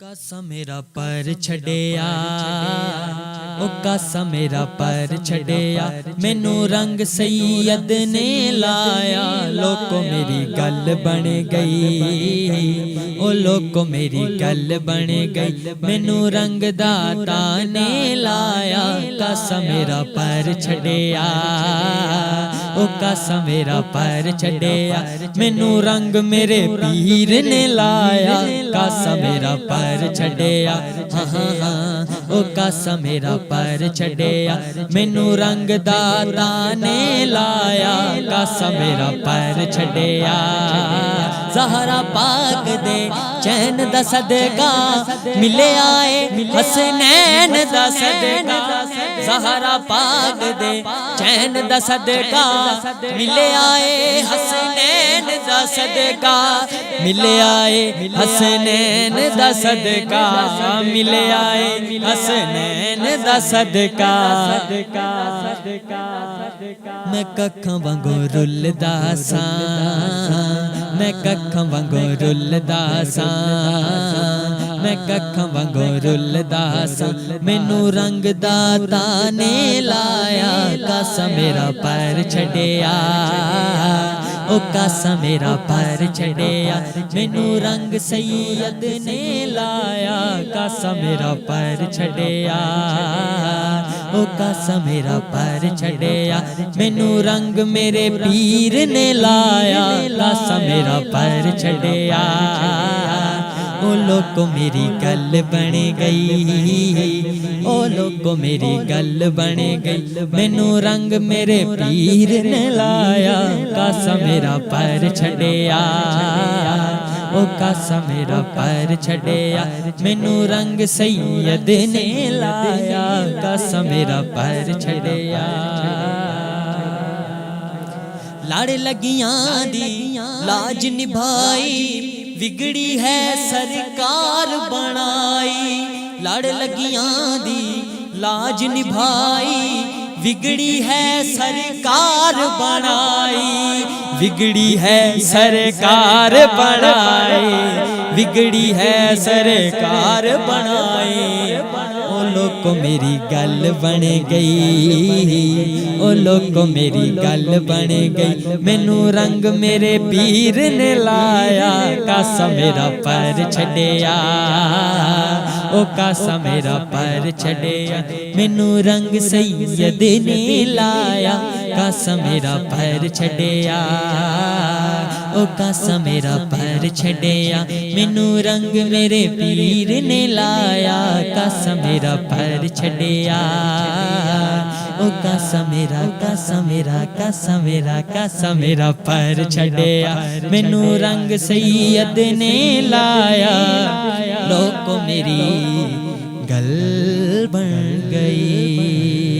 कासा मेरा पर छड़िया ओ कासा मेरा पर छड़िया मैनू रंग सैयद ने लाया। लोको मेरी गल बन गई ओ लोको मेरी गल बन गई मैनू रंग दाता ने लाया। कासा मेरा पर छड़िया ओ कासा मेरा पर छड़िया मैनू रंग मेरे पीर ने लाया। कासा मेरा पर छड़िया हाँ हाँ हाँ ओ कासा मेरा पर छड़िया मैनू रंग दाता ने लाया। कासा मेरा पर छड़िया ज़हरा पाक दे चैन दा सदका मिले आए हसनैन दा सदका। ज़हरा पाक दे चैन दा सदका मिले आए हसनैन दा सदका मिले आए हसनैन दा सदका मिले आए हसनैन दा सदका। मैं कखां वांगू रुलदा सां मैं कखां वांगू रुलदा सां मैं कखां वांगू रुलदा सां मैनू रंग दाता ने लाया। कासा मेरा पर छड़िया ओ कासा मेरा पर छड़िया मैनू रंग सैयद ने लाया। कासा मेरा पर छड़िया ओ कासा मेरा पर छड़िया मैनू रंग मेरे पीर ने लाया। कासा मेरा पर छड़िया ओ लोको मेरी गल बन गई ओ लोको मेरी गल बन गई मैनू रंग मेरे पीर ने लाया। कासा मेरा पर छड़िया ओ कासा मेरा पर छड़िया मैनू रंग सैयद ने लाया। कासा मेरा पर छड़िया लड़ लगियां दी लाज निभाई बिगड़ी है सरकार बनाई। लड़ लगियां दी लाज निभाई बिगड़ी है सरकार बनाई बिगड़ी है सरकार बनाई बिगड़ी है सरकार बनाई। ओ लोको मेरी गल बन गई ओ लोको मेरी गल बन गई मैनू रंग मेरे पीर ने लाया। कासा मेरा पर छड़िया ओ कासा मेरा पर छड़िया मैनू रंग सैयद ने लाया। कासा मेरा पर छड़िया ओ कासा मेरा पर छड़िया मैनू रंग मेरे पीर ने लाया। कासा मेरा पर छड़िया ओ कासा मेरा कासा मेरा कासा मेरा कासा मेरा पर छड़िया मैनू रंग सैयद ने लाया। लोको मेरी गल बन गई।